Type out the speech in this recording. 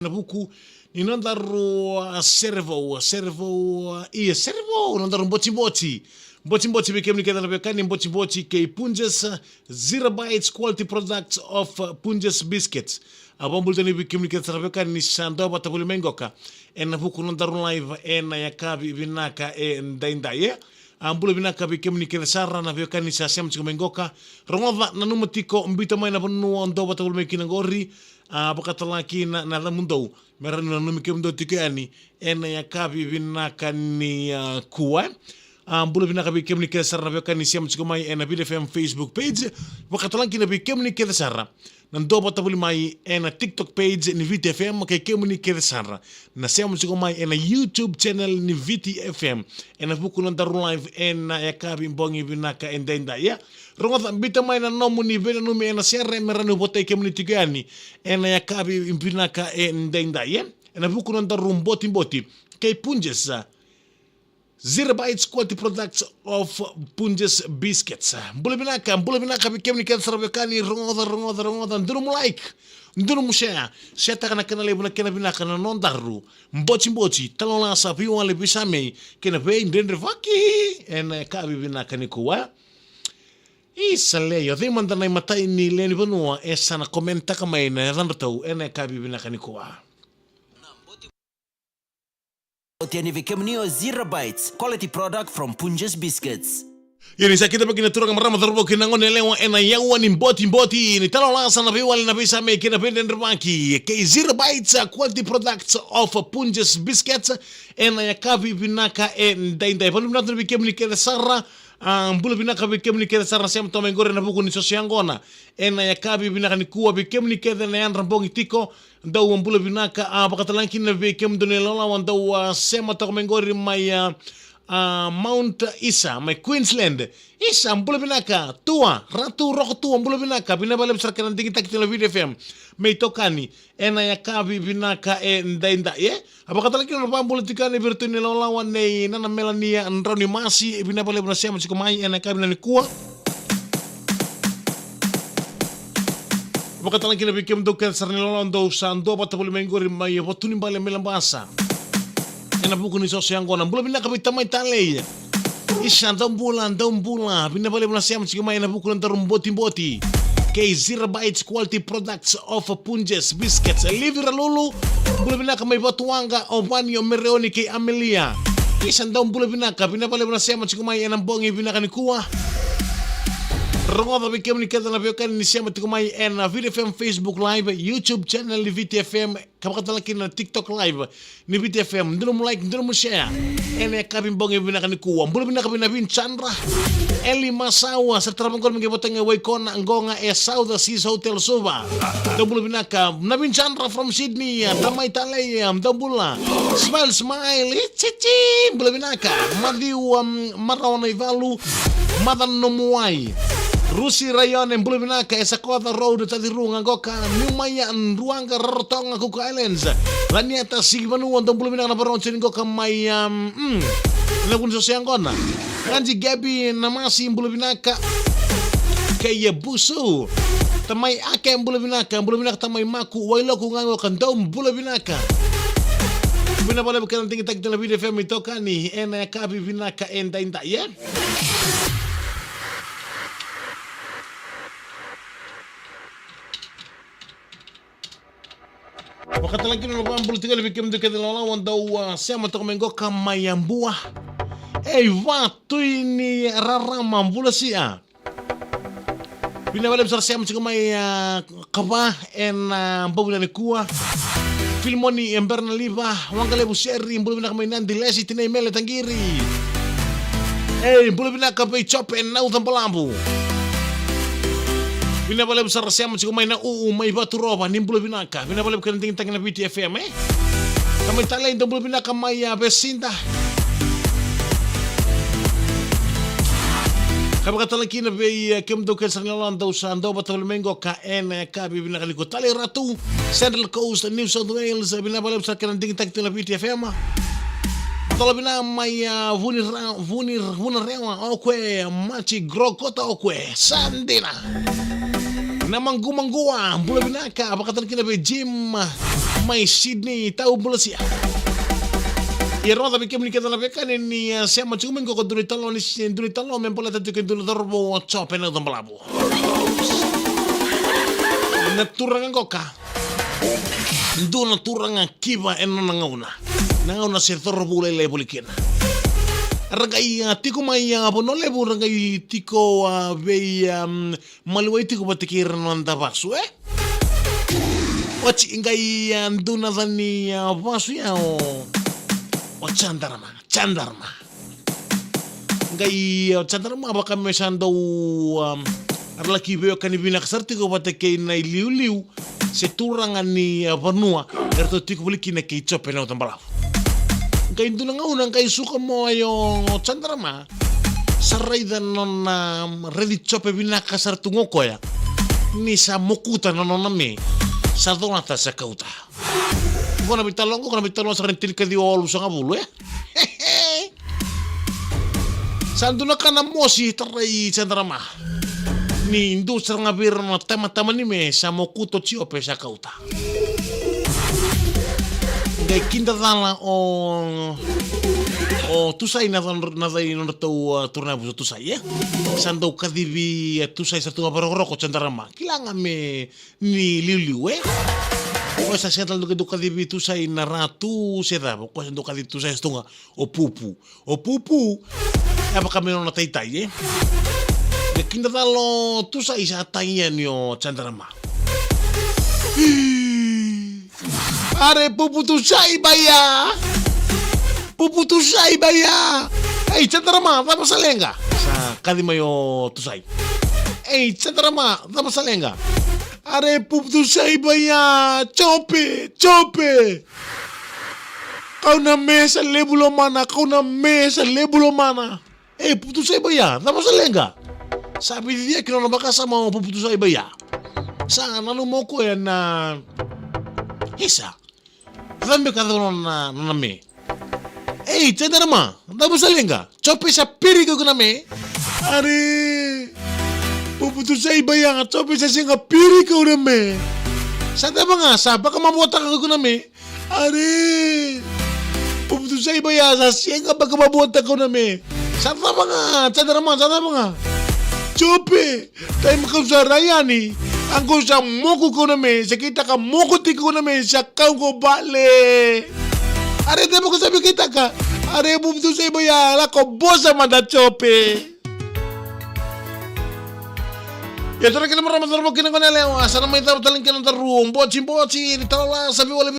na buku ni nandaro servo nandaro mboti bikem ni kedala bekani mboti ke Punjes Zero Bites quality products of Punjes biscuits abambul tani bikem ni kedala bekani ni sando batabuli mengoka en buku nandaro live en yakabi vinaka ndaindaye ambule binaka bikem ni kedala sarra na bekani sa sem mengoka rongova na numatiko mbita mai na panu ndo batabuli mekina ngori pakatalaki na lamundo merani na numike mdo tikani ena yakabi vinaka ni kuwa ambulu vinaka bikem ni keda sarra beka ni siam chikomai ena BDFM Facebook page pakatalaki na bikem ni keda sarra nando batabuli mai ena TikTok page ni VTFM kekem ni keda sarra na siam chikomai ena YouTube channel ni VTFM ena buku nandaru live ena yakabi mbongi vinaka endenda ya rongoth bita mai na nomu ni vena numi ena serre meranu botei kemni tigani ena yakabi impinaka endenda ya ena buku nandaru mboti kei Punjes Zero Bites quality products of Punjes biscuits. Mbule binaka bikemni keda sarabekani rongoth nduru like nduru share share kana kanale buna kena binaka na nondaru mboti talona sa piwale bisame kena be ndendre vaki ena kabi binaka ni kuwa isaleyo demanda na matai ni leni bonua esa na komenta kama ina randatau ena kabi binaka ni kuwa Tieni vikemnio Zero Bites, quality product from Punjes biscuits. Yeni sakita pagi natura marama darbo kinangone lewa ena yawa ni mboti ni talolasa na biwali na bisame kina pende ndrbaki ke Zero Bites quality products of Punjes biscuits ena yakabi binaka ndainda panu binatu bikemni keda sarra mbulu binaka bikemni keda sarra sem tome ngore na buku ni sosiangona ena yakabi binaka ni kuwa bikemni keda na yan rambongi tiko ndau mbulu binaka pakatalanki na bikem donelala wandau sema takomengori mai Mount Isa, my Queensland. Isa, mbula binaka, tua, ratu roko tua, mbula binaka, binabale besarkan nanti kita kita lebih FM. May tokani, ena yakabi binaka ndainda ye. Apa kata lagi orang mbula tikani bertuni lawan nei nana melania andrauni masi binabale benasya masih kemai ena yakabi nani kuah. Apa kata lagi lebih kem doken sarni lawan do sando batabuli menggori mai botuni bale melambasa. Ena buku ni sosiangona mbula binaka bitamai tale isha ndambula binabale benasya masih kemai ena buku nandaru mboti ke Zero Bites quality products of Punjes biscuits livira lulu mbula binaka mai batuanga obani omereoni ke Amelia isha ndambula binaka binabale benasya masih kemai ena bongi binaka ni kuwa Rongoda bikem ni keda na biokan ni siya matikumay ena VTFM Facebook live, YouTube channel ni VTFM, kapakatalaki na TikTok live ni VTFM. Ndino mo like, ndino mo share. Ena kabin bongi binaka ni kuwa. Mbula binaka binabin Chandra. Eli Masawa sa trabangkol mangibotang waykona ngonga South Seas Hotel Suva. Mbula binaka nabin Chandra from Sydney. Damay talay mbula. Smile. Chichi. Mbula binaka madiu marawana ivalu madan nomuai. Rusi rayon yang belum binaka esa kota road tadi runga goka numaya ruanga rotonga Cook Islands laniata sigmanu untuk belum binaka na paron sini goka maya lagun sosiangona kanji gabi namasi belum binaka kaya busu tamai ake belum binaka tamai maku wailo ku ngango kandom belum binaka bina boleh bukan tinggi tak lebih FM itu kan nih enak kabi binaka enda ya. Wakati lagi na pambul tinggal bikin dekat lawan dau siapa tu mengoka mayambua. Watu ini rara mambula sih Bina bala besar siapa cuma kaba pabula ni kuah. Filmoni emberna liba wangale buseri mbulu bina mainan di lesi tinai mele tanggiri. Mbulu bina kapai copen nau tampalambu. Bina bala besar siapa cuma na mai batu roba nimbulu binaka. Bina bala bukan tinggi tangina BTFM Kami talay nimbulu binaka mai besinda. Kami kata lagi na be kem do ken sangalan do sando batal mengo ka kabi binaka liko talay ratu Central Coast New South Wales bina bala besar kan tinggi tangina BTFM Tolo bina mai vunir rewa okwe machi grokota okwe sandina. Namang gumangguwa, mbula binaka, apakatan kina be Jim Mai Sydney tahu pula sih. Ya rota tapi kami kita lakukan ini saya macam minggu kau dulu talon mempola tadi kau dulu terbawa copen atau pelabu. Naturang koka. Ndo naturang kiba eno nangauna sertor bule le bulikin. Ragai tiko mai bono le bu ragai tiko be maluai tiko batikir nanda basu Wachi ingai nduna dhani basu ya o chandarma. Ngai chandarma baka mesando arlaki veo kanibina kasarti ko batake na liu se turangan ni vanua erto tiko bulikin ke chope na tambala. Ngai nduna ngauna ngai suka mo ayo chandarma sarai dan non ready chope bina kasar tungoko ya ni sa mokuta non me sa dona ta sa kauta bona bitalongo sa rentil ke di olu sa ngabulu sanduna kana mosi tarai chandarma ni industria ngabir no tema ni me sa mokuto chope sa kauta ngai kinda dala o tusai na dai no tau turna buso tusai sando kadibi tusai satu ngabaroko chandarma kilanga me ni liu o sa sental do kadibi tusai na ratu seda ko sando kadibi tusai stunga o pupu apa kami no taitai de kinda dalo tusai sa tainya ni o chandarma are pupu tusai baya Hey, chandarma, dama salenga. Sa kadimayo tusay. Hey, chandarma, dama salenga. Are pup tusay baya. Chope. Kau na mesa lebulo mana. Hey, pup tusay baya. Dama salenga. Sabi dia kino na baka sama pup tusay baya. Sa nanu mo ko yan na isa. Dami ka doon na me. Hey, chandarma, dama salenga. Chope sa piri ko na me. Are, puputo sa iba yan. Chope sa singa piri ko na me. Sa dama nga, sa baka mabuta ko na me. Are, puputo sa iba yan. Sa singa baka mabuta ko na me. Sa dama nga, chandarma. Chope, tayo makasarayani. Ang ko sa moko ko na me. Sa kita ka moko tiko na me. Sa kau ko bale. Are demo ko sabi kita ka. Are bumtu sa iba ya. Ko bosa manda chope. Ya tara kita maraming mo kinang kanila. Sana may tawatalin ka ng taruong. Bochin. Tawala sabi wala